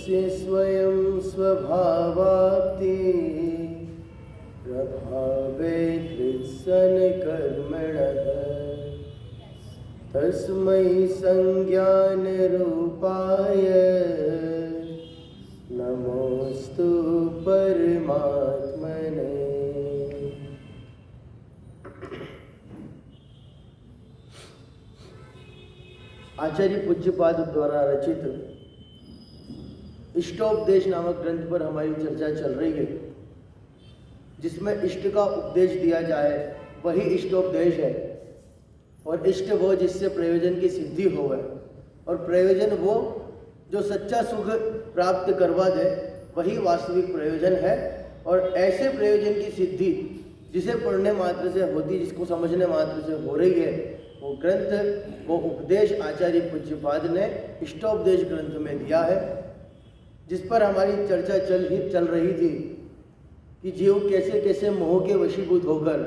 तस्य स्वयं स्वभावाप्ति प्रभावे कृत्सन कर्मणः तस्मै संज्ञान रूपाय नमोस्तु परमात्मने। आचार्य पूज्यपाद द्वारा रचित इष्टोपदेश नामक ग्रंथ पर हमारी चर्चा चल रही है, जिसमें इष्ट का उपदेश दिया जाए वही इष्टोपदेश है। और इष्ट वो जिससे प्रयोजन की सिद्धि होवे, और प्रयोजन वो जो सच्चा सुख प्राप्त करवा दे, वही वास्तविक प्रयोजन है। और ऐसे प्रयोजन की सिद्धि जिसे पढ़ने मात्र से होती, जिसको समझने मात्र से हो रही है, वो ग्रंथ, वो उपदेश आचार्य पूज्यपाद ने इष्टोपदेश ग्रंथ में दिया है, जिस पर हमारी चर्चा चल रही थी कि जीव कैसे कैसे मोह के वशीभूत होकर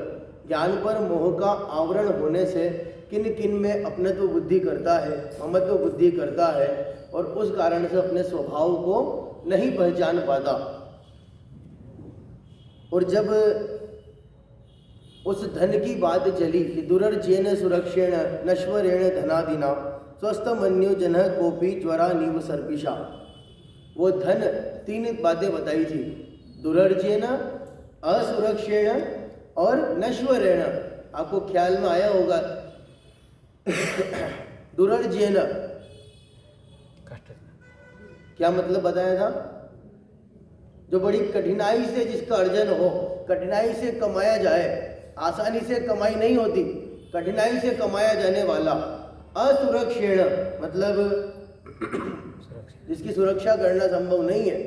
ज्ञान पर मोह का आवरण होने से किन किन में अपनत्व बुद्धि करता है, ममत्व बुद्धि करता है, और उस कारण से अपने स्वभाव को नहीं पहचान पाता। और जब उस धन की बात चली कि दुरर्जेन सुरक्षेण नश्वरेण धनादिना स्वस्थ मन्यो जनः कोपी ज्वरा नीव सर्पिषा, वो धन तीन बातें बताई थी, दुरर्जेन, असुरक्षेण और नश्वरेण। आपको ख्याल में आया होगा दुरर्जेन क्या मतलब बताया था? जो बड़ी कठिनाई से जिसका अर्जन हो, कठिनाई से कमाया जाए, आसानी से कमाई नहीं होती, कठिनाई से कमाया जाने वाला। असुरक्षेण मतलब जिसकी सुरक्षा करना संभव नहीं है।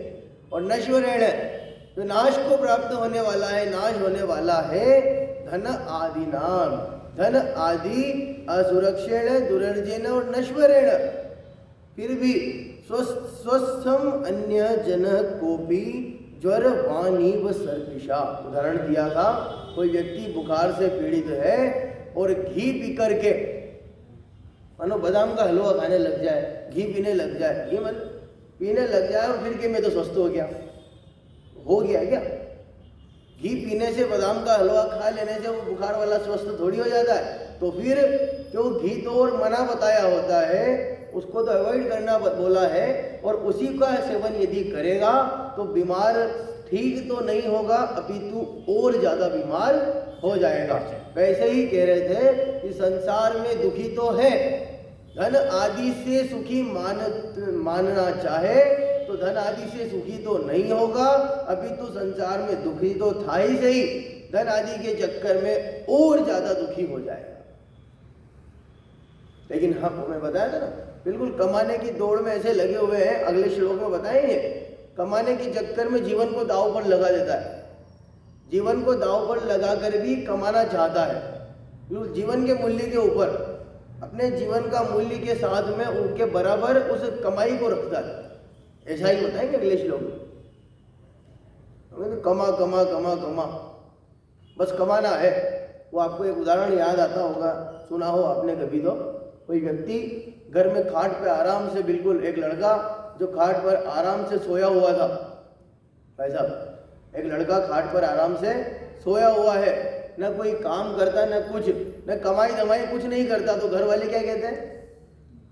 और नश्वरेण जो नाश को प्राप्त होने वाला है, नाश होने वाला है। धन आदि नाम, धन आदि असुरक्षेण, दुरर्जेन और नश्वरेण। फिर भी स्वस्थम अन्य जन कोपी ज्वर वाणी व सर्पिषा, उदाहरण दिया था, कोई व्यक्ति बुखार से पीड़ित है और घी पी करके, मानो बादाम का हलवा खाने लग जाए, घी पीने लग जाए, घी मतलब पीने लग जाए और फिर कि मैं तो स्वस्थ हो गया क्या? घी पीने से, बादाम का हलवा खा लेने से वो बुखार वाला स्वस्थ थोड़ी हो जाता है। तो फिर क्यों घी तो और मना बताया होता है, उसको तो अवॉइड करना बोला है, और उसी का सेवन यदि करेगा तो बीमार ठीक तो नहीं होगा, अपितु और ज्यादा बीमार हो जाएगा। वैसे ही कह रहे थे कि संसार में दुखी तो है, धन आदि से सुखी मानना चाहे तो धन आदि से सुखी तो नहीं होगा, अपितु संसार में दुखी तो था ही सही, धन आदि के चक्कर में और ज्यादा दुखी हो जाएगा। लेकिन हाँ, मैं बताया था ना, बिल्कुल कमाने की दौड़ में ऐसे लगे हुए हैं, अगले श्लोक में बताएंगे, कमाने के चक्कर में जीवन को दांव पर लगा देता है, जीवन को दांव पर लगा कर भी कमाना चाहता है, जीवन के मूल्य के ऊपर, अपने जीवन का मूल्य के साथ में उनके बराबर उस कमाई को रखता है। ऐसा ही बताएंगे अगले श्लोक में। तो कमा कमा कमा कमा, बस कमाना है। वो आपको एक उदाहरण याद आता होगा, सुना हो आपने कभी तो, कोई व्यक्ति घर में खाट पे आराम से, बिल्कुल एक लड़का जो खाट पर आराम से सोया हुआ था, भाई साहब, एक लड़का खाट पर आराम से सोया हुआ है, न कोई काम करता, न कुछ, न कमाई दमाई कुछ नहीं करता। तो घर वाले क्या कहते हैं,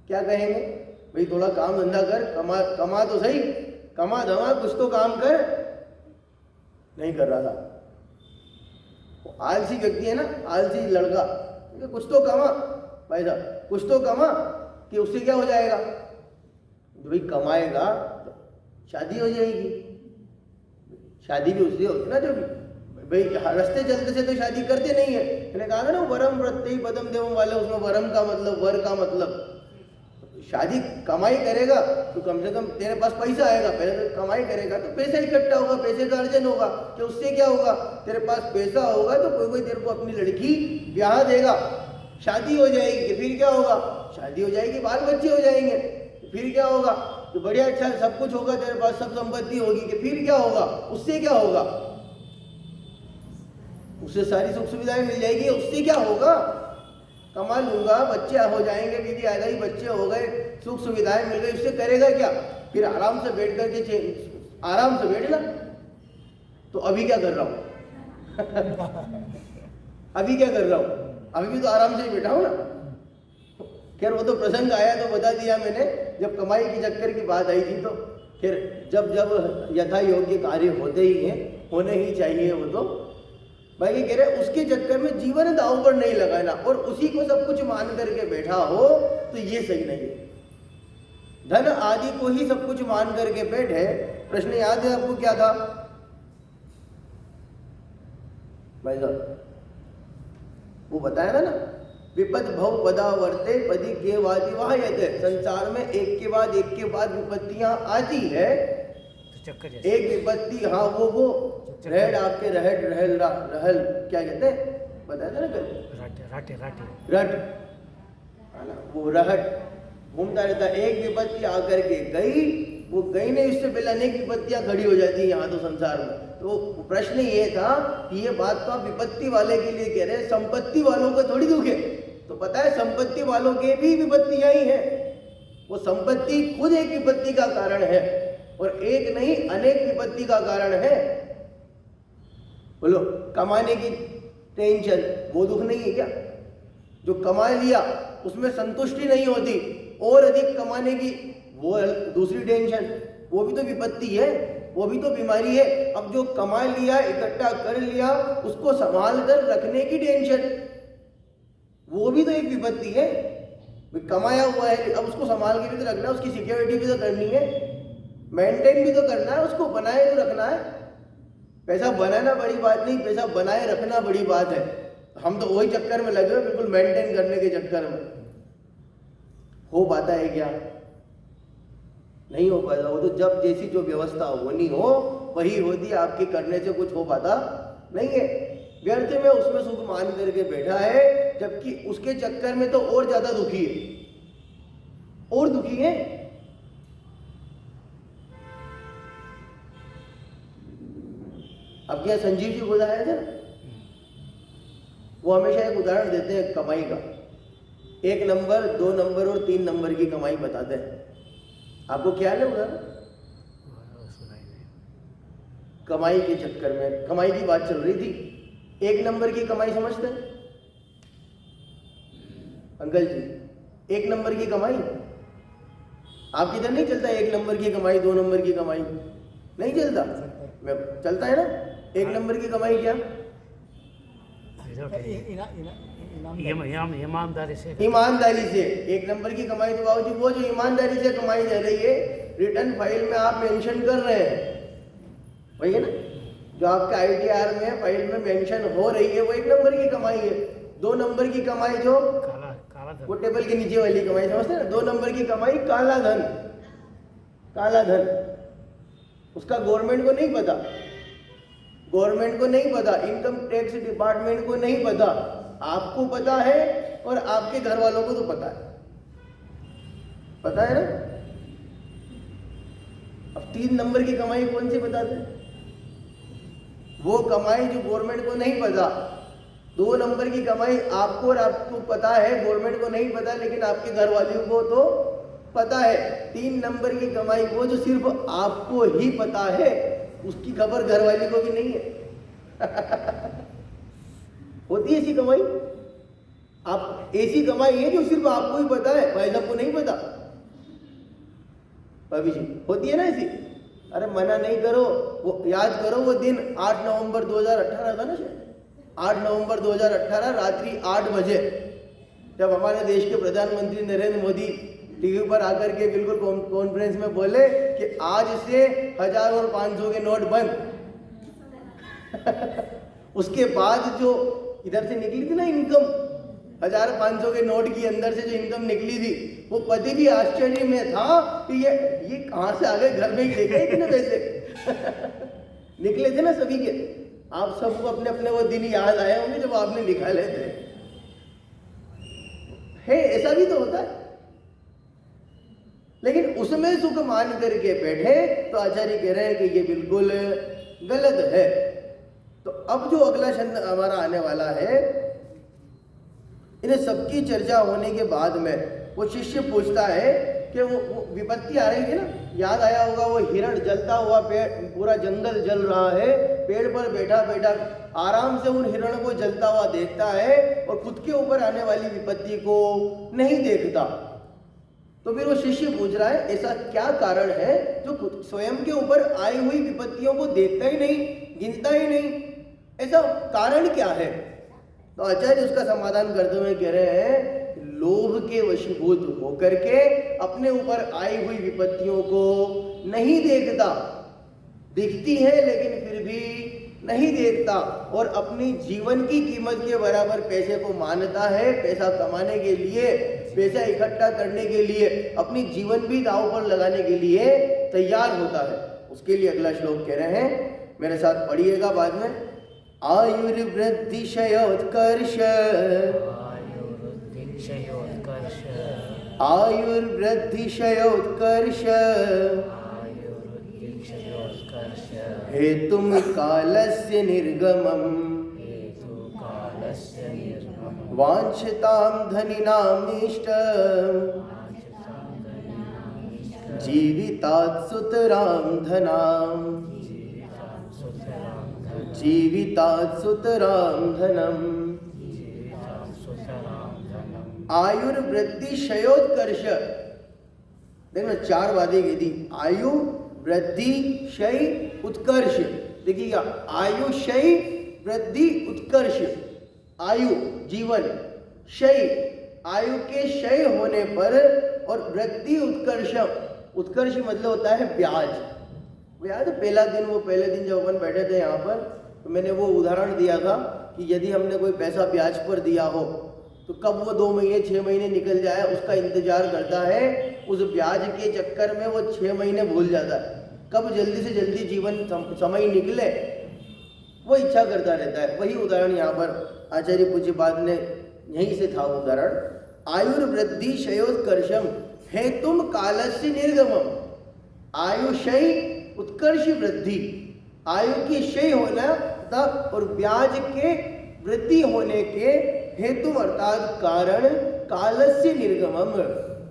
क्या कहेंगे, भाई थोड़ा काम धंधा कर, कमा तो सही, कमा धमा, कुछ तो काम कर। नहीं कर रहा था, वो आलसी व्यक्ति है ना, आलसी लड़का, कुछ तो कमा भाई साहब, कुछ तो कमा, कि उससे क्या हो जाएगा, भाई कमाएगा तो शादी हो जाएगी। शादी भी उससे होती ना, जो भाई रास्ते चलते से तो शादी करते नहीं है। मैंने कहा था ना, वरम प्रत्यय पदम देवम वाले, उसमें वरम का मतलब, वर का मतलब, शादी कमाई करेगा तो कम से कम तेरे पास पैसा आएगा, पहले तो कमाई करेगा तो पैसा इकट्ठा होगा, पैसे का अर्जन होगा, कि उससे क्या होगा, तेरे पास पैसा होगा तो कोई तेरे को अपनी लड़की ब्याह देगा, शादी हो जाएगी, कि फिर क्या होगा, शादी हो जाएगी, बाल बच्चे हो जाएंगे, फिर क्या होगा, तो बढ़िया अच्छा सब कुछ होगा, तेरे पास सब संपत्ति होगी, कि फिर क्या होगा, उससे क्या होगा, उससे सारी सुख सुविधाएं मिल जाएगी, उससे क्या होगा, कमा लूंगा, बच्चे हो जाएंगे, दीदी आ गई, बच्चे हो गए, सुख सुविधाएं मिल गई, उससे करेगा क्या? फिर आराम से बैठ करके आराम से बैठ ना। तो अभी क्या कर रहा हूं? अभी क्या कर रहा हूं? अभी भी तो आराम से ही बैठा हूं ना। खैर वो तो प्रसंग आया तो बता दिया मैंने, जब कमाई के चक्कर की बात आई थी। तो फिर जब जब यथा योग्य कार्य होते ही हैं, होने ही चाहिए वो तो। बाकी कह रहे उसके चक्कर में जीवन दांव पर नहीं लगाना और उसी को सब कुछ मान करके बैठा हो तो ये सही नहीं है। धन आदि को ही सब कुछ मान करके बैठे। प्रश्न याद है आपको क्या था भाई साहब? वो बताया था ना, विपद भव पदावर्ते पदी के वादी वाहयते। संसार में एक के बाद विपत्तियां आती है। एक विपत्ति, हाँ वो रहड़ आपके रहल क्या कहते हैं, बताया था ना कल, रट वो रहट घूमता रहता। एक विपत्ति आकर के गई, वो गई नहीं, उससे पहले अनेक विपत्तियां खड़ी हो जाती है यहाँ तो संसार में। तो प्रश्न ये था कि ये बात तो आप विपत्ति वाले के लिए कह रहे हैं, संपत्ति वालों को थोड़ी दुख है। तो पता है संपत्ति वालों के भी विपत्तियां ही हैं। वो संपत्ति खुद एक विपत्ति का कारण है और एक नहीं अनेक विपत्ति का कारण है। बोलो, कमाने की टेंशन वो दुख नहीं है क्या? जो कमा लिया उसमें संतुष्टि नहीं होती, और अधिक कमाने की वो दूसरी टेंशन, वो भी तो विपत्ति है, वो भी तो बीमारी है। अब जो कमा लिया, इकट्ठा कर लिया, उसको संभाल कर रखने की टेंशन, वो भी तो एक विपत्ति है। कमाया हुआ है, अब उसको संभाल के भी तो रखना है, उसकी सिक्योरिटी भी तो करनी है, मेंटेन भी तो करना है, उसको बनाए तो रखना है। पैसा बनाना बड़ी बात नहीं, पैसा बनाए रखना बड़ी बात है। हम तो वही चक्कर में लगे हुए, बिल्कुल मेंटेन करने के चक्कर में। हो पाता है क्या? नहीं हो पाता। वो तो जब जैसी जो व्यवस्था होनी हो वही होती, आपके करने से कुछ हो पाता नहीं है। व्यर्थ में उसमें सुख मान करके बैठा है, जबकि उसके चक्कर में तो और ज्यादा दुखी है, और दुखी है। अब क्या संजीव जी बताया था, वो हमेशा एक उदाहरण देते हैं कमाई का। 1 नंबर, 2 नंबर और 3 नंबर की कमाई बताते हैं। आपको ख्याल है उदाहरण? कमाई के चक्कर में, कमाई की बात चल रही थी। 1 नंबर की कमाई समझते हैं अंकल जी? 1 नंबर की कमाई आपकी इधर नहीं चलता? 1 नंबर की कमाई, 2 नंबर की कमाई नहीं चलता? चलता है ना? 1 नंबर की कमाई क्या? ईमानदारी से। 1 नंबर की कमाई तो बाबू जी वो जो ईमानदारी से कमाई जा रही है, रिटर्न फाइल में आप मेंशन कर रहे हैं, वही है ना? जो आपके ITR में फाइल में मेंशन हो रही है वो 1 नंबर की कमाई है। 2 नंबर की कमाई जो वो टेबल के नीचे वाली कमाई, समझते हैं ना? 2 नंबर की कमाई काला धन, काला धन। उसका गवर्नमेंट को नहीं पता, गवर्नमेंट को नहीं पता, इनकम टैक्स डिपार्टमेंट को नहीं पता, आपको पता है और आपके घर वालों को तो पता है, पता है ना? अब 3 नंबर की कमाई कौन सी बताते हैं? वो कमाई जो गवर्नमेंट को नहीं पता। 2 नंबर की कमाई आपको और आपको पता है, गवर्नमेंट को नहीं पता, लेकिन आपके घर वालों को तो पता है। 3 नंबर की कमाई वो जो सिर्फ आपको ही पता है, उसकी खबर घर वाले को भी नहीं है। होती है ऐसी कमाई? आप ऐसी कमाई है जो सिर्फ आपको ही पता है, भाई साहब को नहीं पता। भाभी जी होती है ना ऐसी? अरे मना नहीं करो, वो याद करो वो दिन 8 नवंबर 2018 था ना, 8 नवंबर 2018 रात्रि 8 बजे, जब हमारे देश के प्रधानमंत्री नरेंद्र मोदी टीवी पर आकर के बिल्कुल कॉन्फ्रेंस में बोले कि आज से 1000 और 500 के नोट बंद। उसके बाद जो इधर से निकली थी ना इनकम, 1000-500 के नोट की अंदर से जो इनकम निकली थी, वो पति भी आश्चर्य में था कि ये कहां से आ गए, घर में ही लेके इतने पैसे। निकले थे ना सभी के। आप सबको अपने अपने वो दिन याद आए होंगे जब आपने निकाले थे। है ऐसा भी तो होता है, लेकिन उसमें सुख मान करके बैठे तो आचार्य कह रहे हैं कि ये बिल्कुल गलत है। तो अब जो अगला छंद हमारा आने वाला है, इन्हें सबकी चर्चा होने के बाद में वो शिष्य पूछता है कि वो विपत्ति आ रही थी ना, याद आया होगा, वो हिरण जलता हुआ पेड़, पूरा जंगल जल रहा है, पेड़ पर बैठा बैठा आराम से उन हिरणों को जलता हुआ देखता है और खुद के ऊपर आने वाली विपत्ति को नहीं देखता। तो फिर वो शिष्य पूछ रहा है ऐसा क्या कारण है जो खुद स्वयं के ऊपर आई हुई विपत्तियों को देखता ही नहीं, गिनता ही नहीं, ऐसा कारण क्या है? तो आचार्य उसका समाधान करते हुए कह रहे हैं, लोभ के वशीभूत होकर के अपने ऊपर आई हुई विपत्तियों को नहीं देखता, दिखती है लेकिन फिर भी नहीं देखता, और अपनी जीवन की कीमत के बराबर पैसे को मानता है। पैसा कमाने के लिए, पैसा इकट्ठा करने के लिए, अपनी जीवन भी दांव पर लगाने के लिए तैयार होता है। उसके लिए अगला श्लोक कह रहे हैं, मेरे साथ पढ़िएगा बाद में। आयुर्वृद्धि क्षयोत्कर्ष, आयुर्वृद्धि क्षयोत्कर्ष, हेतुम कालस्य निर्गमम्, वाञ्छतां धनिनामीष्टम्, जीवितात् सुतरां धनाम्, जीवितात् सुतरां धनम्। आयुर्वृद्धि क्षयोत्कर्ष, देखना 4 बातें कही थी, आयु, वृद्धि, क्षय, उत्कर्ष। देखिएगा, आयु, क्षय, वृद्धि, उत्कर्ष। आयु जीवन, क्षय आयु के क्षय होने पर, और वृद्धि उत्कर्ष, उत्कर्ष मतलब होता है ब्याज। याद पहले दिन जब अपन बैठे थे यहाँ पर, तो मैंने वो उदाहरण दिया था कि यदि हमने कोई पैसा ब्याज पर दिया हो तो कब वो 2 महीने 6 महीने निकल जाए उसका इंतजार करता है, उस ब्याज के चक्कर में वो 6 महीने भूल जाता है, कब जल्दी से जल्दी जीवन समय निकले वो इच्छा करता रहता है। वही उदाहरण यहाँ पर आचार्य पूज्यपाद ने यहीं से था उदाहरण। आयुर्वृद्धि क्षयोत्कर्षम हेतुम कालस्य निर्गमम, आयु क्षय उत्कर्ष वृद्धि, आयु की क्षय होना तथा और ब्याज के वृद्धि होने के हेतु अर्थात कारण, कालस्य निर्गमम,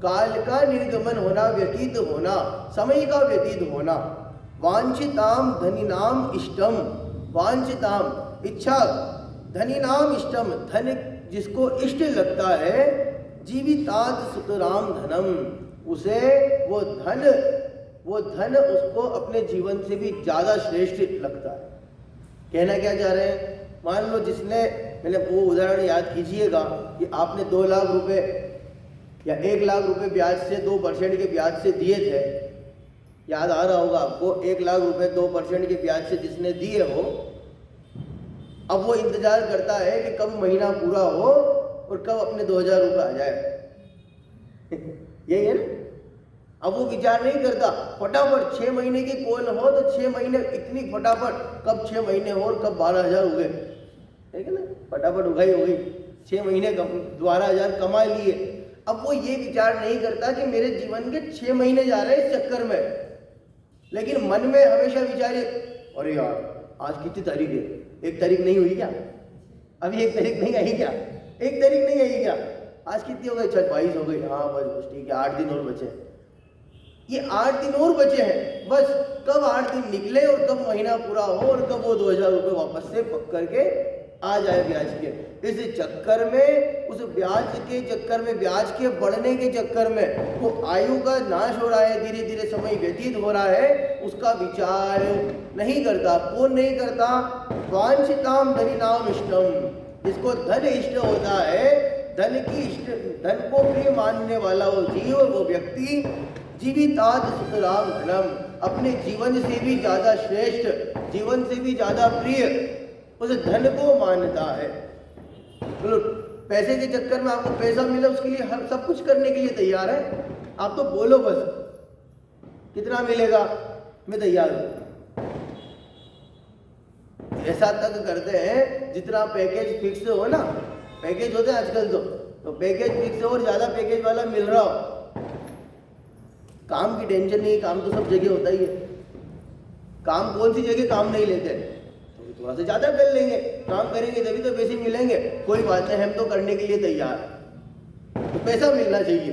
काल का निर्गमन होना, व्यतीत होना, समय का व्यतीत होना। वांछिताम धनिनाम इष्टम, वांछिताम इच्छा, धनिनाम इष्टम धन जिसको इष्ट लगता है, जीवितात सुतराम धनम, उसे वो धन उसको अपने जीवन से भी ज्यादा श्रेष्ठ लगता है। कहना क्या चाह रहे हैं, मान लो जिसने, मैंने वो उदाहरण याद कीजिएगा कि आपने 2 लाख रुपए या 1 लाख रुपए ब्याज से 2% के ब्याज से दिए थे, याद आ रहा होगा आपको, 1 लाख रुपए 2% के ब्याज से जिसने दिए हो, अब वो इंतजार करता है कि कब महीना पूरा हो और कब अपने 2000 रुपये आ जाए। यही है ना। अब वो विचार नहीं करता, फटाफट 6 महीने की कॉल हो तो 6 महीने इतनी फटाफट, कब 6 महीने हो और कब 12,000 हुए, ठीक है ना, फटाफट उगाई हो गई, 6 महीने 12,000 कमा लिए। अब वो ये विचार नहीं करता कि मेरे जीवन के 6 महीने जा रहे हैं इस चक्कर में, लेकिन मन में हमेशा विचार, अरे यार आज कितनी तारीख है, 1 तारीख नहीं हुई क्या, अभी 1 तारीख नहीं आई क्या, 1 तारीख नहीं आई क्या, आज कितनी हो गई, 22 हो गई, हाँ बस ठीक है, 8 दिन और बचे, ये 8 दिन और बचे हैं, बस कब 8 दिन निकले और कब महीना पूरा हो और कब वो 2000 रुपये वापस से पक करके आ जाए ब्याज के। इस चक्कर में, उस ब्याज के चक्कर में, ब्याज के बढ़ने के चक्कर में वो आयु का नाश हो रहा है, धीरे धीरे समय व्यतीत हो रहा है, उसका विचार नहीं करता। कौन नहीं करता? वांछिताम धनिनाम इष्टम, जिसको धन इष्ट होता है, धन की इष्ट, धन को प्रिय मानने वाला वो जीव, वो व्यक्ति, जीविताद सुतराम धनम, अपने जीवन से भी ज्यादा श्रेष्ठ, जीवन से भी ज्यादा प्रिय उस धन को मानता है। तो पैसे के चक्कर में आपको पैसा मिला, उसके लिए हर सब कुछ करने के लिए तैयार है, आप तो बोलो बस कितना मिलेगा, मैं तैयार हूं। ऐसा तक करते हैं जितना पैकेज फिक्स हो ना, पैकेज होते हैं आजकल तो पैकेज फिक्स हो और ज्यादा पैकेज वाला मिल रहा हो, काम की टेंशन नहीं, काम तो सब जगह होता ही है। काम कौन सी जगह काम नहीं लेते, तो थोड़ा सा ज्यादा कर लेंगे, काम करेंगे तभी तो पैसे मिलेंगे, कोई बात नहीं, हम तो करने के लिए तैयार, तो पैसा मिलना चाहिए।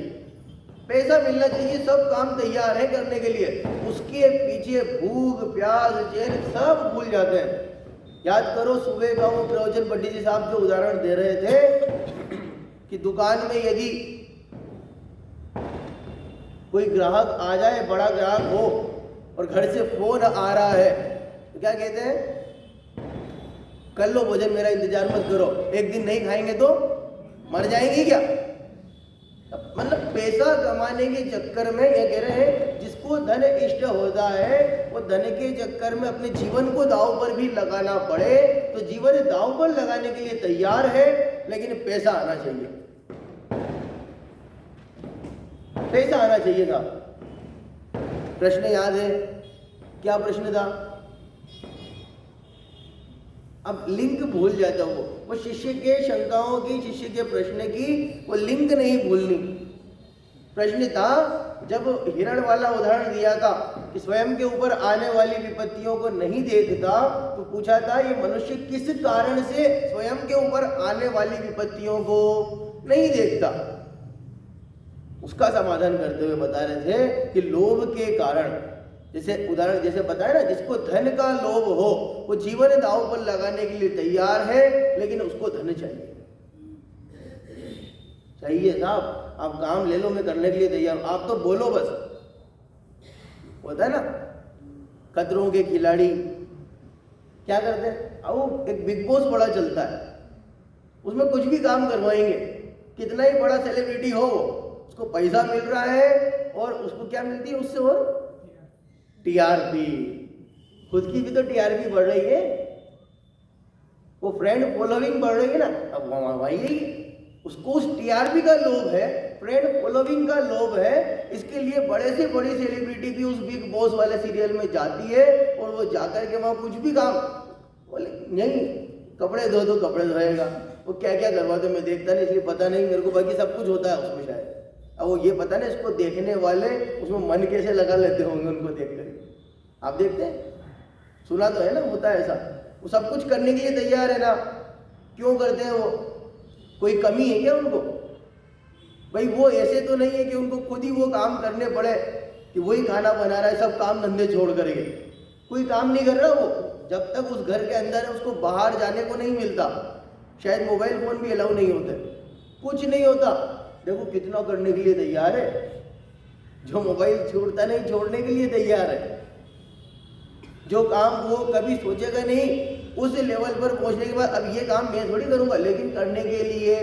पैसा मिलना चाहिए, सब काम तैयार है करने के लिए, उसके पीछे भूख प्यास चैन सब भूल जाते हैं। याद करो सुबह का वो प्रवचन पंडित जी साहब जो उदाहरण दे रहे थे कि दुकान में यदि कोई ग्राहक आ जाए, बड़ा ग्राहक हो और घर से फोन आ रहा है तो क्या कहते हैं, कर लो भोजन, मेरा इंतजार मत करो, एक दिन नहीं खाएंगे तो मर जाएंगे क्या। मतलब पैसा कमाने के चक्कर में ये कह रहे हैं जिसको धन इष्ट होता है वो धन के चक्कर में अपने जीवन को दांव पर भी लगाना पड़े तो जीवन दांव पर लगाने के लिए तैयार है, लेकिन पैसा आना चाहिए, पैसा आना चाहिए था। प्रश्न याद है क्या प्रश्न था? अब लिंक भूल जाता वो शिष्य के शंकाओं की, शिष्य के प्रश्न की वो लिंक नहीं भूलनी। प्रश्न था जब हिरण वाला उदाहरण दिया था कि स्वयं के ऊपर आने वाली विपत्तियों को नहीं देखता, तो पूछा था ये मनुष्य किस कारण से स्वयं के ऊपर आने वाली विपत्तियों को नहीं देखता। उसका समाधान करते हुए बता रहे थे कि लोभ के कारण, जैसे उदाहरण जैसे बताया ना, जिसको धन का लोभ हो वो जीवन दांव पर लगाने के लिए तैयार है, लेकिन उसको धन चाहिए। चाहिए साहब, आप काम ले लो, मैं करने के लिए तैयार हूं, आप तो बोलो बस। होता है ना खतरों के खिलाड़ी क्या करते हैं, अब एक बिग बॉस बड़ा चलता है, उसमें कुछ भी काम करवाएंगे, कितना ही बड़ा सेलिब्रिटी हो उसको पैसा मिल रहा है और उसको क्या मिलती है उससे, और टीआरपी, खुद की भी तो टीआरपी बढ़ रही है, वो फ्रेंड फॉलोइंग बढ़ रही है ना, अब वही उसको उस टीआरपी का लोभ है, फ्रेंड फॉलोइंग का लोभ है, इसके लिए बड़े से बड़ी सेलिब्रिटी भी उस बिग बॉस वाले सीरियल में जाती है और वो जाकर के वहाँ कुछ भी काम बोले नहीं, कपड़े धो दो कपड़े धोएगा, वो क्या क्या करवाते मैं देखता नहीं इसलिए पता नहीं मेरे को, बाकी सब कुछ होता है उसमें शायद। अब वो ये पता नहीं इसको देखने वाले उसमें मन कैसे लगा लेते होंगे उनको देखकर। आप देखते हैं, सुना तो है ना, होता है ऐसा, वो सब कुछ करने के लिए तैयार है ना, क्यों करते हैं वो, कोई कमी है क्या उनको? भाई वो ऐसे तो नहीं है कि उनको खुद ही वो काम करने पड़े कि वही खाना बना रहा है, सब काम धंधे छोड़ करके, कोई काम नहीं कर रहा वो, जब तक उस घर के अंदर है उसको बाहर जाने को नहीं मिलता, शायद मोबाइल फोन भी अलाउ नहीं होते, कुछ नहीं होता। देखो कितना करने के लिए तैयार है, जो मोबाइल छोड़ता नहीं छोड़ने के लिए तैयार है, जो काम वो कभी सोचेगा नहीं उस लेवल पर पहुंचने के बाद अब ये काम मैं थोड़ी करूंगा, लेकिन करने के लिए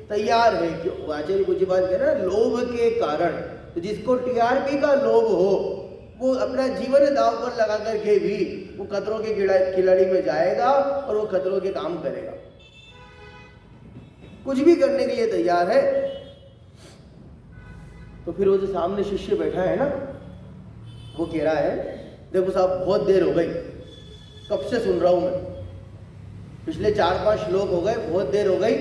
तैयार है। क्यों आचार्य कुछ बात कह रहे हैं, लोभ के कारण। तो जिसको टीआरपी का लोभ हो वो अपना जीवन दांव पर लगा करके भी वो खतरों के खिलाड़ी में जाएगा और वो खतरों के काम करेगा, कुछ भी करने के लिए तैयार है। तो फिर वो जो सामने शिष्य बैठा है ना, वो कह रहा है देखो साहब बहुत देर हो गई, कब से सुन रहा हूं मैं, पिछले 4-5 श्लोक हो गए, बहुत देर हो गई,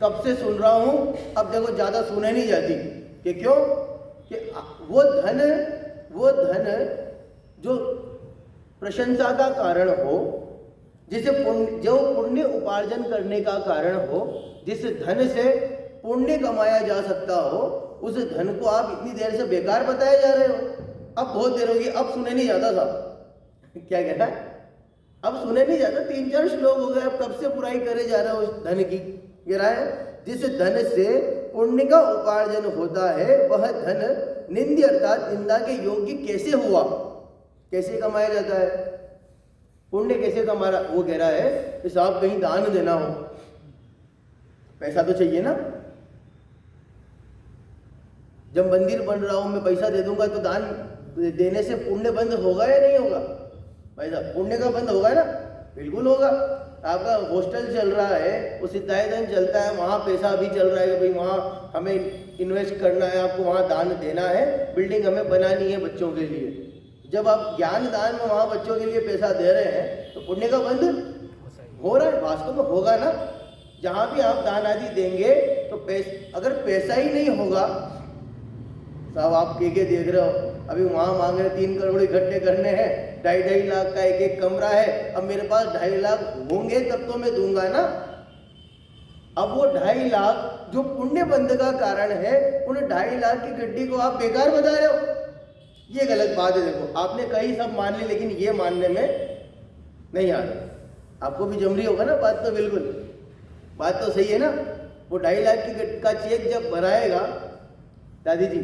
कब से सुन रहा हूं, अब देखो ज्यादा सुने नहीं जाती। कि क्यों? कि वो धन जो प्रशंसा का कारण हो, जिसे जो पुण्य उपार्जन करने का कारण हो, जिस धन से पुण्य कमाया जा सकता हो, उस धन को आप इतनी देर से बेकार बताए जा रहे हो। अब बहुत देर होगी, अब सुने नहीं जाता था। क्या कहता है? अब सुने नहीं जाता, 3-4 श्लोक हो गए, अब कब से बुराई करे जा रहे हो उस धन की। कह रहा है जिस धन से पुण्य का उपार्जन होता है वह धन निंद्य अर्थात निंदा के योग्य कैसे हुआ, कैसे कमाया जाता है, पुण्य कैसे कमा रहा। वो कह रहा है कि साहब कहीं दान देना हो, पैसा तो चाहिए ना, जब मंदिर बन रहा हूं मैं पैसा दे दूंगा तो दान देने से पुण्य बंद होगा या नहीं होगा? पैसा पुण्य का बंद होगा ना, बिल्कुल होगा। आपका हॉस्टल चल रहा है, वो सिद्धायधन चलता है, वहाँ पैसा अभी चल रहा है कि भाई वहाँ हमें इन्वेस्ट करना है, आपको वहाँ दान देना है, बिल्डिंग हमें बनानी है बच्चों के लिए। जब आप ज्ञान दान में वहाँ बच्चों के लिए पैसा दे रहे हैं तो पुण्य का बंद हो रहा है, वास्तव में होगा ना। जहाँ भी आप दान आदि देंगे तो अगर पैसा ही नहीं होगा, साहब आप के देख रहे हो, अभी वहाँ मांग रहे 3 करोड़ इकट्ठे करने हैं, 2.5 लाख का एक कमरा है, अब मेरे पास 2.5 लाख होंगे तब तो मैं दूंगा ना। अब वो 2.5 लाख जो पुण्य बंध का कारण है, उन 2.5 लाख की गड्डी को आप बेकार बता रहे हो, ये गलत बात है। देखो आपने कई सब मान ली, लेकिन ये मानने में नहीं आ रहा। आपको भी जम रही होगा ना बात, तो बिल्कुल बात तो सही है ना। वो 2.5 लाख का चेक जब भराएगा दादी जी,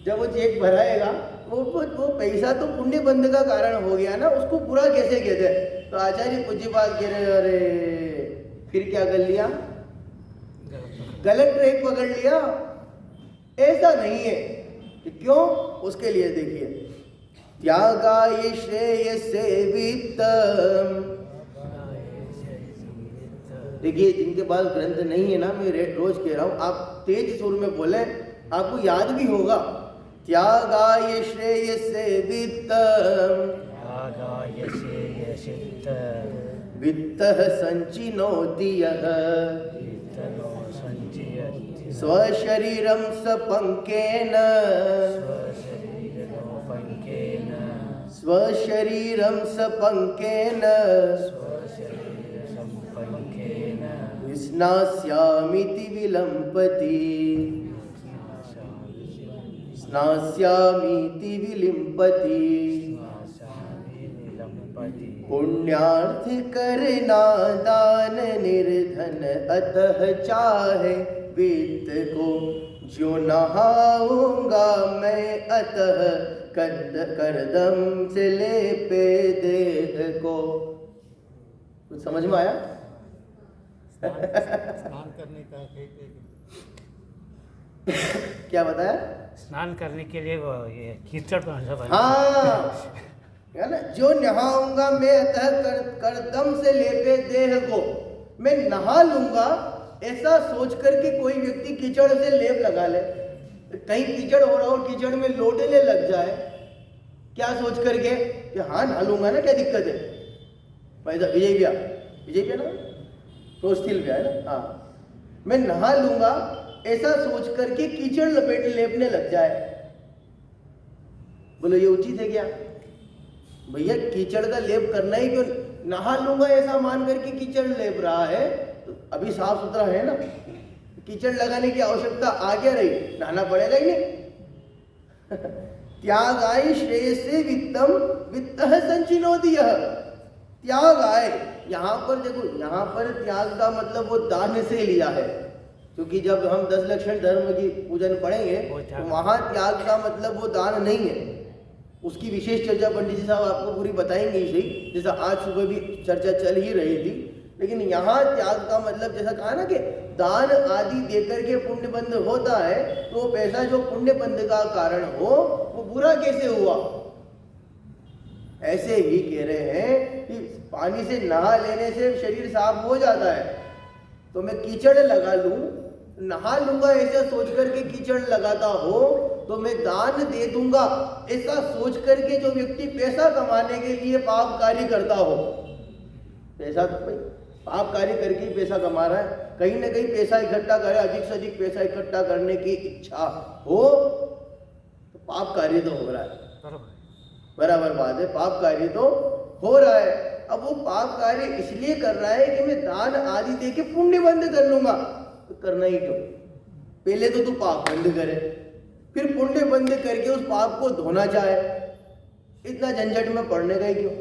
जब वो चेक भराएगा, वो पैसा तो पुण्य बंध का कारण हो गया ना, उसको बुरा कैसे कहते हैं? तो आचार्य पूज्य बात कह रहे, अरे फिर क्या कर लिया, गलत ट्रैक पकड़ लिया। ऐसा नहीं है। क्यों? उसके लिए देखिए, त्यागाय श्रेयसे वित्तम। देखिए जिनके पास ग्रंथ नहीं है ना, मैं रोज कह रहा हूं, आप तेज सुर में बोले, आपको याद भी होगा। त्यागाय श्रेयसे वित्तम, त्यागाय श्रेयसे वित्तः संचिनोति यः, वित्तो संचयति स्वशरीरं सपंकेन, स्वशरीरोपङ्केन स्वशरीरं सपंकेन स्वशरीरसम्पङ्केन स्नास्यामीति विलम्पति, स्नास्यामीति विलिम्पति। विलम्पति पुण्यार्थ करना दान निर्धन, अतः चाहे वित्त को, जो नहाऊंगा मैं अतः करदम से लेपे देह को। कुछ समझ में आया? स्नान करने का क्या बताया? स्नान करने के लिए वो ये कीचड़ बना। हाँ है ना, जो नहाऊंगा मैं अतः करदम से लेपे देह को, मैं नहा लूंगा, ऐसा सोच करके कोई व्यक्ति कीचड़ से लेप लगा ले, कहीं कीचड़ हो रहा हो, कीचड़ में लोटने लग जाए, क्या सोच करके कि हाँ नहा लूंगा ना, क्या दिक्कत है? विजय भैया ना, प्रोस्थिल भैया है ना, हाँ, मैं नहा लूंगा ऐसा सोच करके कीचड़ लेपने लग जाए, बोलो ये उचित है क्या? भैया कीचड़ का लेप करना ही क्यों? नहा लूंगा ऐसा मान करके कीचड़ लेप रहा है, तो अभी साफ सुथरा है ना, कीचड़ लगाने की आवश्यकता आ क्या रही? नहाना पड़ेगा ही नहीं। त्यागाय श्रेयसे वित्तम, वित्तः संचिनोति यः। त्याग आए, यहाँ पर देखो, यहाँ पर त्याग का मतलब वो दान से लिया है, क्योंकि जब हम 10 लक्षण धर्म की पूजन पढ़ेंगे तो वहाँ त्याग का मतलब वो दान नहीं है। उसकी विशेष चर्चा पंडित जी साहब आपको पूरी बताएंगे ही सही, जैसा आज सुबह भी चर्चा चल ही रही थी। लेकिन यहाँ त्याग का मतलब जैसा कहा ना कि दान आदि देकर के पुण्य बंध होता है, तो वो पैसा जो पुण्य बंध का कारण हो वो बुरा कैसे हुआ? ऐसे ही कह रहे हैं कि पानी से नहा लेने से शरीर साफ हो जाता है, तो मैं कीचड़ लगा लूं, नहा लूंगा ऐसा सोच करके कीचड़ लगाता हो, तो मैं दान दे दूंगा ऐसा सोच करके जो व्यक्ति पैसा कमाने के लिए पाप कार्य करता हो, पैसा तो भाई पाप कार्य करके ही पैसा कमा रहा है, कहीं ना कहीं पैसा इकट्ठा करे, अधिक से अधिक पैसा इकट्ठा करने की इच्छा हो तो पाप कार्य तो हो रहा है, बराबर बात है, पाप कार्य तो हो रहा है। अब वो पाप कार्य इसलिए कर रहा है कि मैं दान आदि दे के पुण्य बंद कर लूंगा, तो करना ही क्यों? पहले तो तू पाप बंद करे, फिर पुण्य बंद करके उस पाप को धोना चाहे, इतना झंझट में पड़ने का ही क्यों?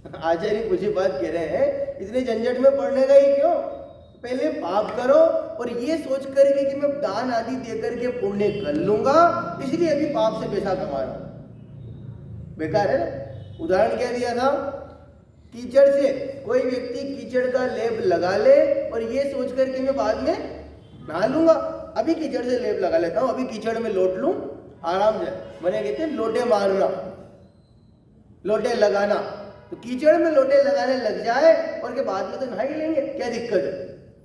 आचार्य कुछ ही बात कह रहे हैं, इतने झंझट में पड़ने का ही क्यों? पहले पाप करो और ये सोच करके कि मैं दान आदि दे करके पुण्य कर लूंगा, इसलिए अभी पाप से पैसा कमा रहा हूं, बेकार है ना। उदाहरण क्या दिया था? कीचड़ से कोई व्यक्ति कीचड़ का लेप लगा ले और ये सोच करके मैं बाद में नहा लूंगा, अभी कीचड़ से लेप लगा लेता हूं, अभी कीचड़ में लोट लूं आराम से, मैंने कहते हैं लोटे मारना, लोटे लगाना, तो कीचड़ में लोटे लगाने लग जाए और के बाद में तो नहा ही लेंगे, क्या दिक्कत है?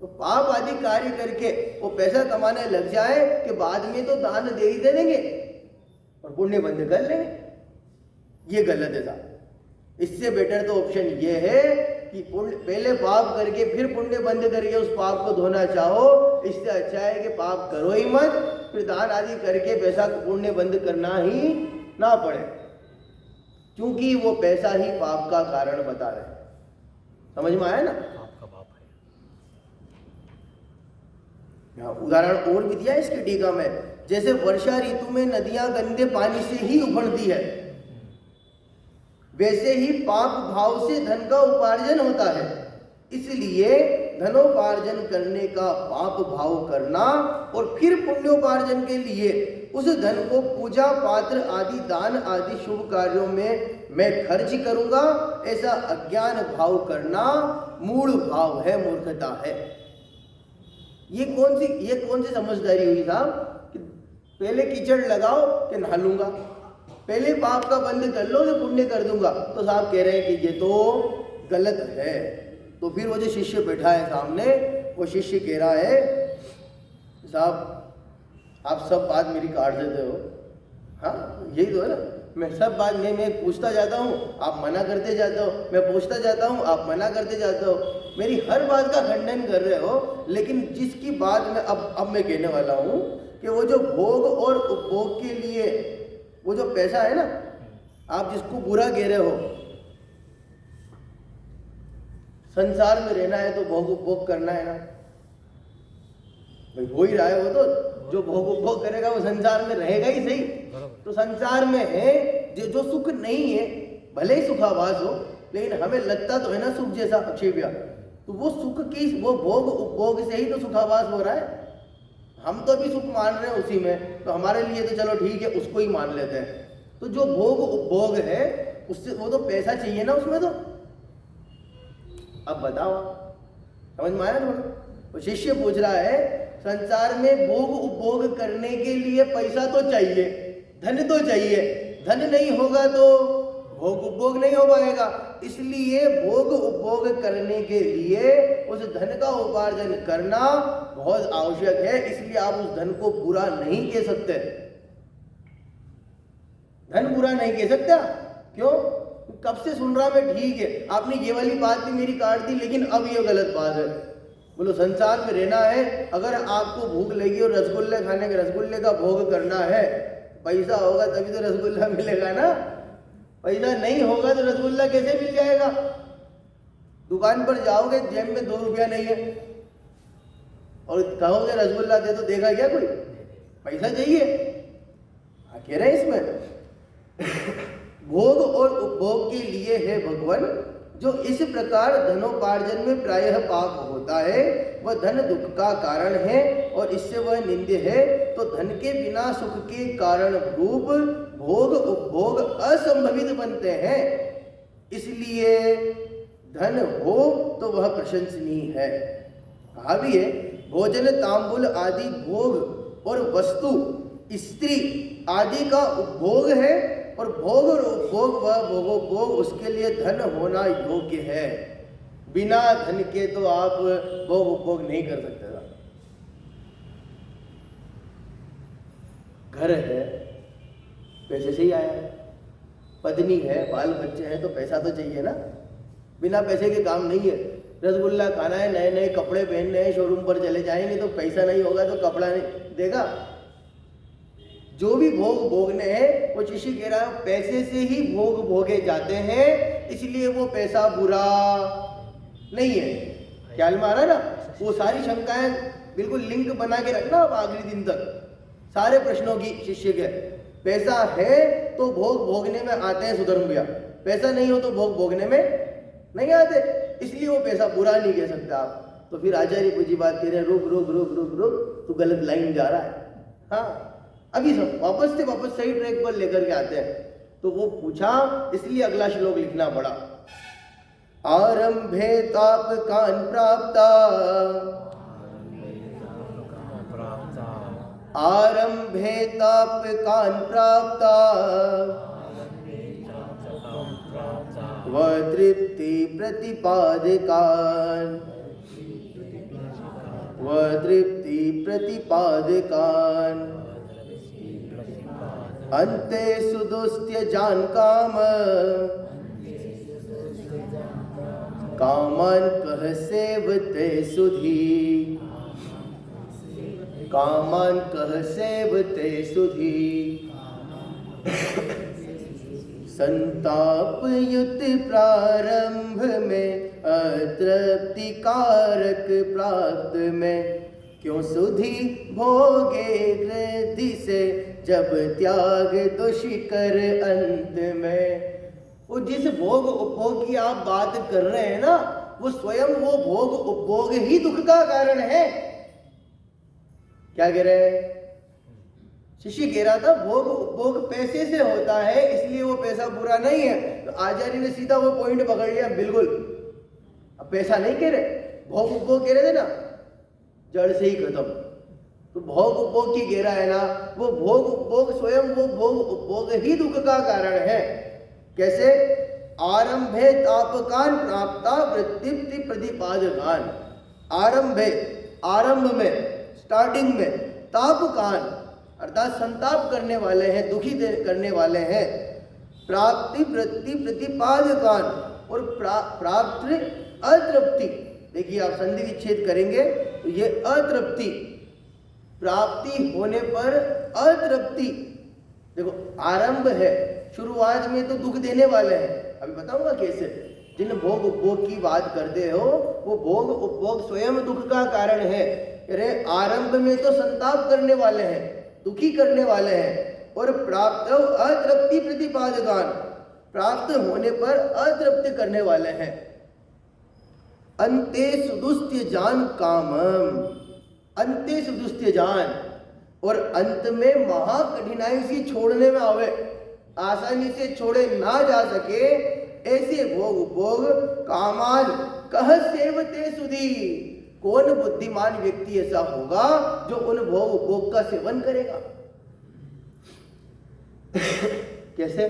तो पाप आदि कार्य करके वो पैसा कमाने लग जाए कि बाद में तो दान दे ही दे देंगे और पुण्य बंद कर लेंगे, ये गलत है साहब। इससे बेटर तो ऑप्शन ये है कि पहले पाप करके फिर पुण्य बंद करके उस पाप को धोना चाहो, इससे अच्छा है कि पाप करो ही मत, फिर दान आदि करके पैसा पुण्य बंद करना ही ना पड़े, क्योंकि वो पैसा ही पाप का कारण बता रहे हैं। समझ में आया ना? पाप का बाप है। उदाहरण और भी दिया है इसकी टीका में, जैसे वर्षा ऋतु में नदियां गंदे पानी से ही उफड़ती है, वैसे ही पाप भाव से धन का उपार्जन होता है। इसलिए धनोपार्जन करने का पाप भाव करना और फिर पुण्योपार्जन के लिए उस धन को पूजा पात्र आदि दान आदि शुभ कार्यों में मैं खर्च करूंगा, ऐसा अज्ञान भाव करना मूढ़ भाव है, मूर्खता है। ये कौन सी समझदारी हुई साहब कि पहले कीचड़ लगाओ कि नहा लूंगा, पहले पाप का बंद कर लो तो पुण्य कर दूंगा। तो साहब कह रहे हैं कि ये तो गलत है। तो फिर वो जो शिष्य बैठा है सामने, वो शिष्य कह रहा है साहब आप सब बात मेरी काट देते हो। हाँ यही तो है ना, मैं सब बात मैं पूछता जाता हूँ, आप मना करते जाते हो, मैं पूछता जाता हूँ, आप मना करते जाते हो, मेरी हर बात का खंडन कर रहे हो। लेकिन जिसकी बात मैं अब मैं कहने वाला हूँ कि वो जो भोग और उपभोग के लिए वो जो पैसा है ना, आप जिसको बुरा कह रहे हो, संसार में रहना है तो भोग उपभोग करना है ना भाई, हो ही रहा है। वो तो जो भोग उपभोग करेगा वो संसार में रहेगा ही सही। तो संसार में है जो सुख नहीं है, भले ही सुखाभास हो, लेकिन हमें लगता तो है ना सुख जैसा अक्षेप्य, तो वो सुख की वो भोग उपभोग से ही तो सुखाभास हो रहा है। हम तो भी सुख मान रहे हैं उसी में, तो हमारे लिए तो चलो ठीक है, उसको ही मान लेते हैं। तो जो भोग उपभोग है उससे वो तो पैसा चाहिए ना उसमें। तो अब बताओ, समझ में आया थोड़ा? वो शिष्य पूछ रहा है संसार में भोग उपभोग करने के लिए पैसा तो चाहिए, धन तो चाहिए, धन नहीं होगा तो भोग उपभोग नहीं हो पाएगा। इसलिए भोग उपभोग करने के लिए उस धन का उपार्जन करना बहुत आवश्यक है। इसलिए आप उस धन को बुरा नहीं कह सकते, धन बुरा नहीं कह सकता। क्यों? कब से सुन रहा मैं, ठीक है आपने ये वाली बात भी मेरी काट दी, लेकिन अब ये गलत बात है। बोलो संसार में रहना है, अगर आपको भूख लगी और रसगुल्ले खाने के, रसगुल्ले का भोग करना है, पैसा होगा तभी तो रसगुल्ला मिलेगा ना, पैसा नहीं होगा तो रसगुल्ला कैसे मिल जाएगा? दुकान पर जाओगे जेब में 2 रुपया नहीं है और कहोगे रसगुल्ला दे, तो देगा क्या कोई? पैसा चाहिए। कह रहे हैं इसमें भोग और उपभोग के लिए है भगवान, जो इस प्रकार धनोपार्जन में प्रायः पाप होता है वह धन दुख का कारण है और इससे वह निंद्य है। तो धन के बिना सुख के कारण रूप भोग उपभोग असंभवित बनते हैं। इसलिए धन हो तो वह प्रशंसनीय है। कहा भी है भोजन तांबुल आदि भोग और वस्तु स्त्री आदि का उपभोग है, और भोग और उपभोग वह भोगोपभोग उसके लिए धन होना योग्य है। बिना धन के तो आप भोग उपभोग नहीं कर सकते। घर है पैसे से ही आया है, पत्नी है, बाल बच्चे हैं, तो पैसा तो चाहिए ना, बिना पैसे के काम नहीं है। रसगुल्ला खाना है, नए नए कपड़े पहनने हैं, शोरूम पर चले जाएंगे, तो पैसा नहीं होगा तो कपड़ा नहीं देगा। जो भी भोग भोगने हैं वो शिष्य कह रहा है पैसे से ही भोग भोगे जाते हैं, इसलिए वो पैसा बुरा नहीं है। ख्याल में आ रहा ना? वो सारी शंकाएं बिल्कुल लिंक बना के रखना अब आखिरी दिन तक, सारे प्रश्नों की शिष्य के। पैसा है तो भोग भोगने में आते हैं सुधर्म भैया, पैसा नहीं हो तो भोग भोगने में नहीं आते, इसलिए वो पैसा बुरा नहीं कह सकते आप। तो फिर आचार्य पूजी बात कह रहे हैं रुक रुक रुक रुक रुक, तू गलत लाइन जा रहा है। हाँ अभी सब वापस सही ट्रैक पर लेकर के आते हैं। तो वो पूछा, इसलिए अगला श्लोक लिखना पड़ा। आरंभे ताप कान प्राप्ता, आरंभे ताप कान प्राप्ता, वह तृप्ति प्रतिपादकान, वह तृप्ति प्रतिपादकान, अन्ते सुदुस्त्य जान काम, कामान कह सेवते सुधी, कामान कह सेवते सुधी। संताप युत प्रारंभ में, अतृप्ति कारक प्राप्त में, क्यों सुधी भोगे रिद्धि से जब त्याग तो शिकर अंत में। वो जिस भोग उपभोग की आप बात कर रहे हैं ना, वो स्वयं वो भोग उपभोग ही दुख का कारण है। क्या कह रहे हैं? शिष्य कह रहा था भोग उपभोग पैसे से होता है, इसलिए वो पैसा बुरा नहीं है। तो आचार्य ने सीधा वो पॉइंट पकड़ लिया, बिल्कुल। अब पैसा नहीं कह रहे, भोग उपभोग कह रहे थे ना, जड़ से ही खत्म। तो भोग उपभोग की कह रहा है ना, वो भोग उपभोग स्वयं वो भोग उपभोग ही दुख का कारण है। कैसे? आरंभे तापकान प्राप्ता वृत्ति प्रतिपादकान। आरंभे, आरंभ में, स्टार्टिंग में, तापकान अर्थात संताप करने वाले हैं, दुखी करने वाले हैं। प्राप्ति वृत्ति प्रतिपादकान और प्राप्त अतृप्ति। देखिए आप संधि विच्छेद करेंगे तो ये अतृप्ति, प्राप्ति होने पर अतृप्ति। देखो आरंभ है, शुरुआत में तो दुख देने वाले हैं, अभी बताऊंगा कैसे। जिन भोग उपभोग की बात करते हो वो भोग उपभोग स्वयं दुख का कारण है। अरे आरंभ में तो संताप करने वाले हैं, दुखी करने वाले हैं। और प्राप्त अतृप्ति प्रतिपादकान, प्राप्त होने पर अतृप्त करने वाले हैं। अंते सुदुस्त्य जान कामम, अंते सुदुस्त्य जान, और अंत में महा कठिनाई से छोड़ने में आवे, आसानी से छोड़े ना जा सके ऐसे भोग उपभोग कामान कह सेवते सुधी। कौन बुद्धिमान व्यक्ति ऐसा होगा जो उन भोग उपभोग का सेवन करेगा? कैसे?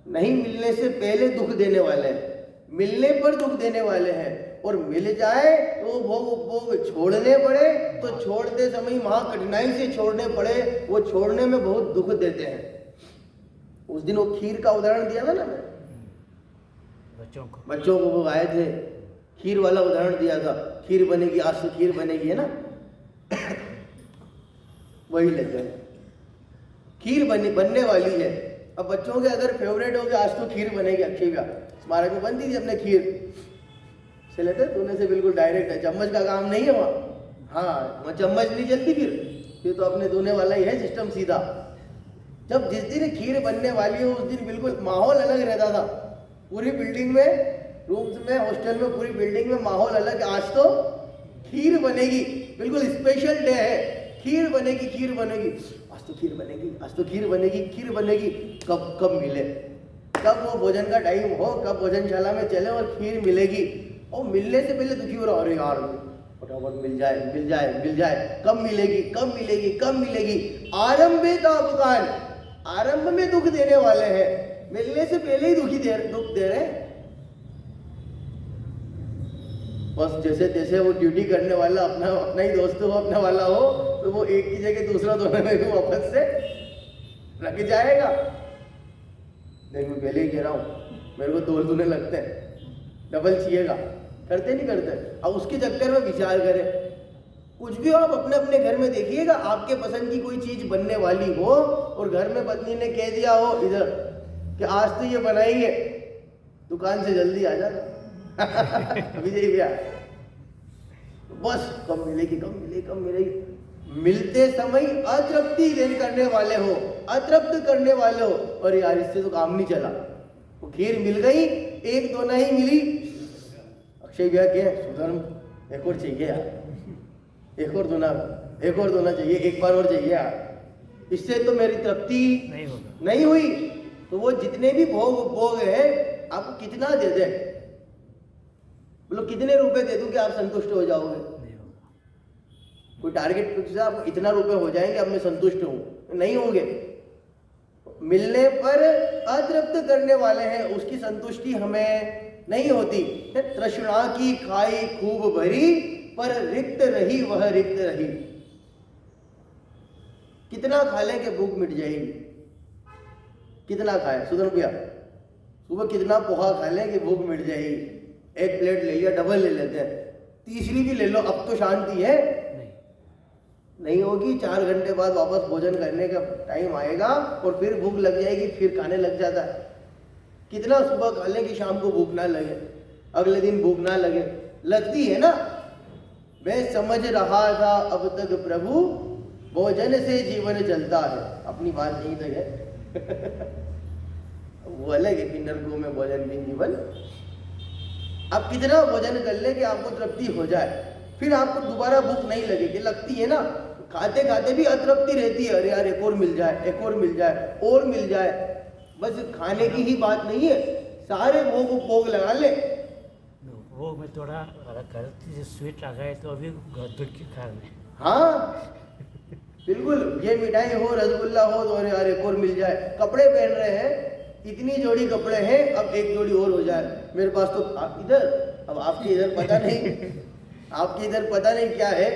नहीं मिलने से पहले दुख देने वाले हैं, मिलने पर दुख देने वाले हैं, और मिल जाए तो भोग उपभोग छोड़ने पड़े तो छोड़ते समय महा कठिनाई से छोड़ने पड़े, वो छोड़ने में बहुत दुख देते हैं। उस दिन वो खीर का उदाहरण दिया था ना मैं, बच्चों को वो आए थे, खीर वाला उदाहरण दिया था, खीर बनेगी आज तो खीर बनेगी, है ना। वही लग गए, खीर बनने वाली है। अब बच्चों के अगर फेवरेट हो गया आज तो खीर बनेगी, अक्षय का स्मारक में बनती थी अपने खीर से लेते धोने से बिल्कुल डायरेक्ट है, चम्मच का काम नहीं है वहाँ। हाँ वहाँ चम्मच नहीं चलती, फिर तो अपने धोने वाला ही है सिस्टम सीधा। जब जिस दिन खीर बनने वाली हो उस दिन बिल्कुल माहौल अलग रहता था, पूरी बिल्डिंग में, रूम्स में, हॉस्टल में, पूरी बिल्डिंग में माहौल अलग। आज तो खीर बनेगी, बिल्कुल स्पेशल डे है, खीर बनेगी, खीर बनेगी, आज तो खीर बनेगी, आज तो खीर बनेगी, खीर बनेगी। कब मिले, कब वो भोजन का टाइम हो, कब भोजनशाला में चले और खीर मिलेगी। और मिलने से पहले दुखी हो रहा, अरे यार फटाफट मिल जाए, मिल जाए, मिल जाए, कब मिलेगी, कब मिलेगी, कब मिलेगी। आरंभे तापकान, आरंभ में दुख देने वाले हैं, मिलने से पहले ही दुख दे रहे हैं। बस जैसे तैसे वो ड्यूटी करने वाला अपना ही दोस्त हो, अपना वाला हो, तो वो एक की जगह दूसरा धोने में वापस से रख जाएगा। देख मैं पहले ही कह रहा हूँ, मेरे को तोल धोने लगते हैं, डबल चाहिएगा, करते नहीं करते। अब उसके चक्कर में विचार करें, कुछ भी हो आप अपने अपने घर में देखिएगा, आपके पसंद की कोई चीज बनने वाली हो और घर में पत्नी ने कह दिया हो इधर कि आज तो ये बनाएंगे, दुकान से जल्दी आ जा विजय भैया, बस कब मिलेगी, कब मिलेगी, कब मिलेगी। मिलते समय अतृप्ति करने वाले हो, अतृप्त करने वाले हो, और यार इससे तो काम नहीं चला। वो खीर मिल गई, एक दो नहीं मिली, अक्षय भैया के सुधर एक और चाहिए यार, एक और दोना चाहिए, एक बार और चाहिए यार, इससे तो मेरी तृप्ति नहीं हुई। तो वो जितने भी भोग है आपको कितना दे दे, बोलो कितने रुपए दे दूं कि आप संतुष्ट हो जाओगे? कोई टारगेट फिक्स है आपको, इतना रुपए हो जाएंगे अब मैं संतुष्ट हूं, नहीं होंगे। मिलने पर अतृप्त करने वाले हैं, उसकी संतुष्टि हमें नहीं होती। तृष्णा की खाई खूब भरी पर रिक्त रही वह रिक्त रही। कितना खा लें कि भूख मिट जाएगी, कितना खाए सुधर भैया, सुबह कितना पोहा खा लें कि भूख मिट जाएगी। एक प्लेट ले लिया, डबल ले लेते हैं, तीसरी भी ले लो, अब तो शांति है नहीं होगी। 4 घंटे बाद वापस भोजन करने का टाइम आएगा और फिर भूख लग जाएगी, फिर खाने लग जाता है। कितना सुबह खा लें कि शाम को भूख ना लगे, अगले दिन भूख ना लगे, लगती है ना। मैं समझ रहा था अब तक प्रभु भोजन से जीवन चलता है। अपनी बात नहीं तो है वो अलग है कि नरकों में भोजन भी जीवन। आप कितना भोजन कर ले कि आपको तृप्ति हो जाए, फिर आपको दोबारा भूख नहीं लगेगी। लगती है ना, खाते खाते भी अतृप्ति रहती है, अरे यार एक और मिल जाए, एक और मिल जाए, और मिल जाए। बस खाने की ही बात नहीं है, सारे भोग उपभोग लगा ले। वो मैं थोड़ा करती स्वीट लगाए तो अभी दूध की खा रहे। हाँ बिल्कुल, ये मिठाई हो, रसगुल्ला हो तो अरे यार एक और मिल जाए। कपड़े पहन रहे हैं, इतनी जोड़ी कपड़े हैं, अब एक जोड़ी और हो जाए मेरे पास तो। आप इधर, अब आपके इधर पता नहीं आपके इधर पता नहीं क्या है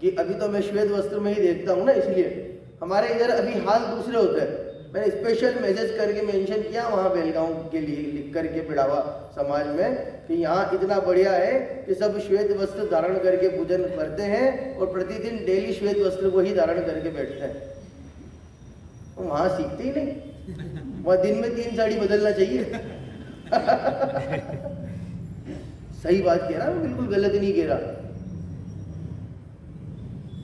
कि अभी तो मैं श्वेत वस्त्र में ही देखता हूँ ना, इसलिए हमारे इधर अभी हाल दूसरे होते हैं। मैंने स्पेशल मैसेज करके मेंशन किया वहाँ बेलगांव के लिए, लिख करके पिड़ावा समाज में कि यहाँ इतना बढ़िया है कि सब श्वेत वस्त्र धारण करके पूजन करते हैं और प्रतिदिन डेली श्वेत वस्त्र को ही धारण करके बैठते हैं। वहाँ सीखते ही नहीं, वहाँ दिन में 3 साड़ी बदलना चाहिए सही बात कह रहा हूँ, बिल्कुल गलत नहीं कह रहा।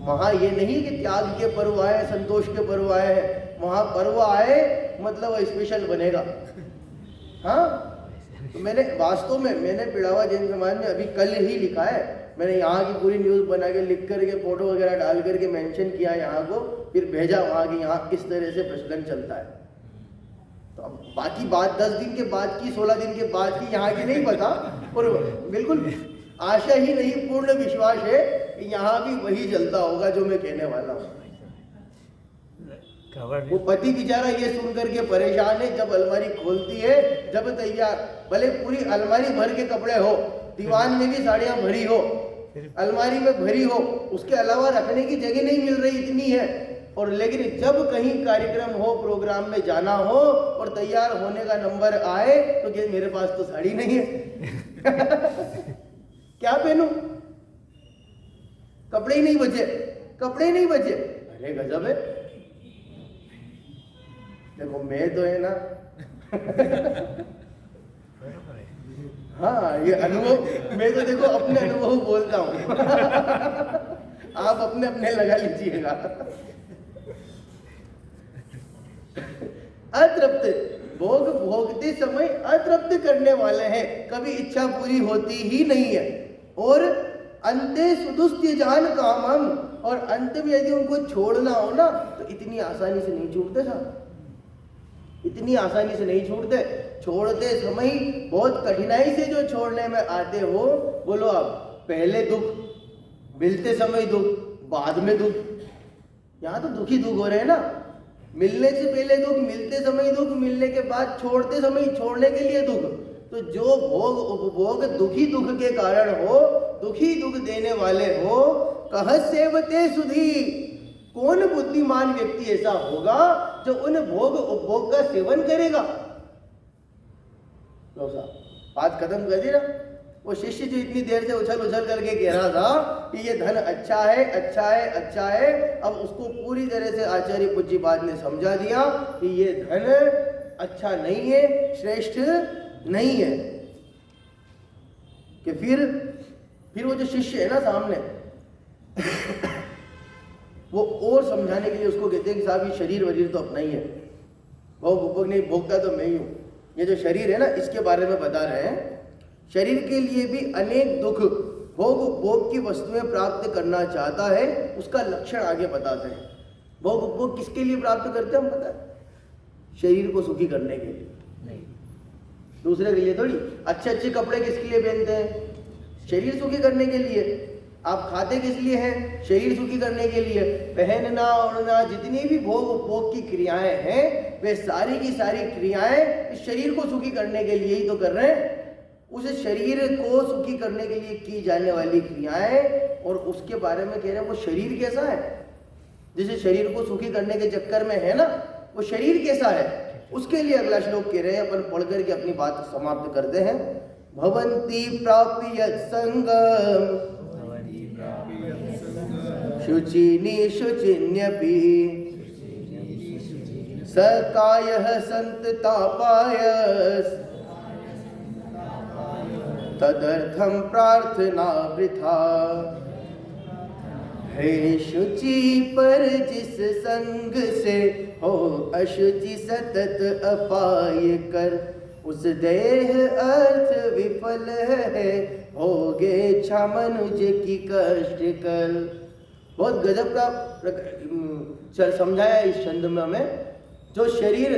वहां ये नहीं कि त्याग के पर्व आए, संतोष के पर्व आए हैं, वहां पर्व आए मतलब स्पेशल बनेगा। हाँ, तो मैंने वास्तव में मैंने पिड़ावा जैन समाज में अभी कल ही लिखा है, मैंने यहाँ की पूरी न्यूज़ बना के लिख करके फोटो वगैरह डाल करके मेंशन किया यहाँ को, फिर भेजा वहाँ की, यहाँ इस तरह से प्रचलन चलता है। तो अब बाकी बात 10 दिन के बाद की, 16 दिन के बाद की यहाँ की नहीं पता, और बिल्कुल आशा ही नहीं, पूर्ण विश्वास है कि यहाँ भी वही चलता होगा जो मैं कहने वाला हूँ। वो पति बेचारा ये सुन करके परेशान है, जब अलमारी खोलती है, जब तैयार, भले पूरी अलमारी भर के कपड़े हो, दीवान में भी साड़ियाँ भरी हो, अलमारी में भरी हो, उसके अलावा रखने की जगह नहीं मिल रही, इतनी है। और लेकिन जब कहीं कार्यक्रम हो, प्रोग्राम में जाना हो और तैयार होने का नंबर आए तो कि मेरे पास तो साड़ी नहीं है क्या पहनूं, कपड़े ही नहीं बचे, कपड़े ही नहीं बचे। अरे गजब है। देखो मैं तो है ना हाँ, ये अनुभव, मैं तो देखो अपने अनुभव बोलता हूँ आप अपने अपने लगा लीजिएगा। अतृप्त, भोग भोगते समय अतृप्त करने वाले हैं, कभी इच्छा पूरी होती ही नहीं है। और अंते सुदुस्त्य जान कामम, और अंत में यदि उनको छोड़ना हो ना तो इतनी आसानी से नहीं छूटते साहब, इतनी आसानी से नहीं छूटते। छोड़ते समय बहुत कठिनाई से जो छोड़ने में आते हो, बोलो आप, पहले दुख, मिलते समय दुख, बाद में दुख। यहाँ तो दुखी दुख हो रहे हैं ना, मिलने से पहले दुख, मिलते समय दुख, मिलने के बाद छोड़ते समय, छोड़ने के लिए दुख। तो जो भोग उपभोग दुखी दुख के कारण हो, दुखी दुख देने वाले हो, कह सेवते सुधी, कौन बुद्धिमान व्यक्ति ऐसा होगा जो उन भोग उपभोग का सेवन करेगा। लो साहब, बात खत्म कर दी ना। वो शिष्य जो इतनी देर से उछल उछल करके कह रहा था कि ये धन अच्छा है, अच्छा है, अच्छा है, अब उसको पूरी तरह से आचार्य पूज्य पाद ने समझा दिया कि ये धन अच्छा नहीं है, श्रेष्ठ नहीं है। कि फिर वो जो शिष्य है ना सामने वो और समझाने के लिए उसको कहते हैं कि साहब ये शरीर वरीर तो अपना ही है, भोग उपभोग नहीं, भोगता तो मैं ही हूँ। ये जो शरीर है ना, इसके बारे में बता रहे हैं। शरीर के लिए भी अनेक दुख, भोग उपभोग की वस्तुएं प्राप्त करना चाहता है, उसका लक्षण आगे बताते हैं। भोग उपभोग किसके लिए प्राप्त करते हैं हम पता है? शरीर को सुखी करने के लिए, नहीं, दूसरे के लिए थोड़ी। अच्छे अच्छे कपड़े किसके लिए पहनते हैं? शरीर सुखी करने के लिए। आप खाते किस लिए हैं? शरीर सुखी करने के लिए। पहनना ओढ़ना, जितनी भी भोग उपभोग की क्रियाएं हैं, वे सारी की सारी क्रियाएं इस शरीर को सुखी करने के लिए ही तो कर रहे हैं। उस शरीर को सुखी करने के लिए की जाने वाली क्रियाएं, और उसके बारे में कह रहे हैं वो शरीर कैसा है, जैसे शरीर को सुखी करने के चक्कर में है ना, वो शरीर कैसा है, उसके लिए अगला श्लोक कह रहे हैं। अपन पढ़ करके अपनी बात समाप्त करते हैं। भवन्ति प्राप्य संगम शुचिनी शुचिन्यपि सकायः संततापायस् तदर्थं प्रार्थना वृथा। है शुचि पर जिस संग से हो अशुचि सतत अपाय कर, उस देह अर्थ विफल है, होगे इच्छा मनुज की कष्ट कर। बहुत गजब का समझाया इस छंद में हमें। जो शरीर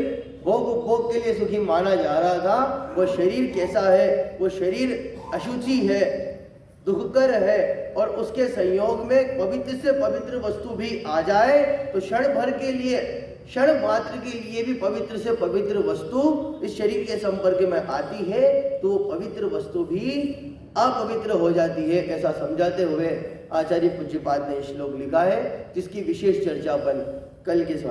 भोग उपभोग के लिए सुखी माना जा रहा था, वो शरीर कैसा है? वो शरीर अशुचि है, दुखकर है, और उसके संयोग में पवित्र से पवित्र वस्तु भी आ जाए तो क्षण भर के लिए, क्षण मात्र के लिए भी पवित्र से पवित्र वस्तु इस शरीर के संपर्क में आती है तो वो पवित्र वस्तु भी अपवित्र हो जाती है। ऐसा समझाते हुए आचार्य पूज्यपाद ने श्लोक लिखा है, जिसकी विशेष चर्चा अपन कल के स्वाध्याय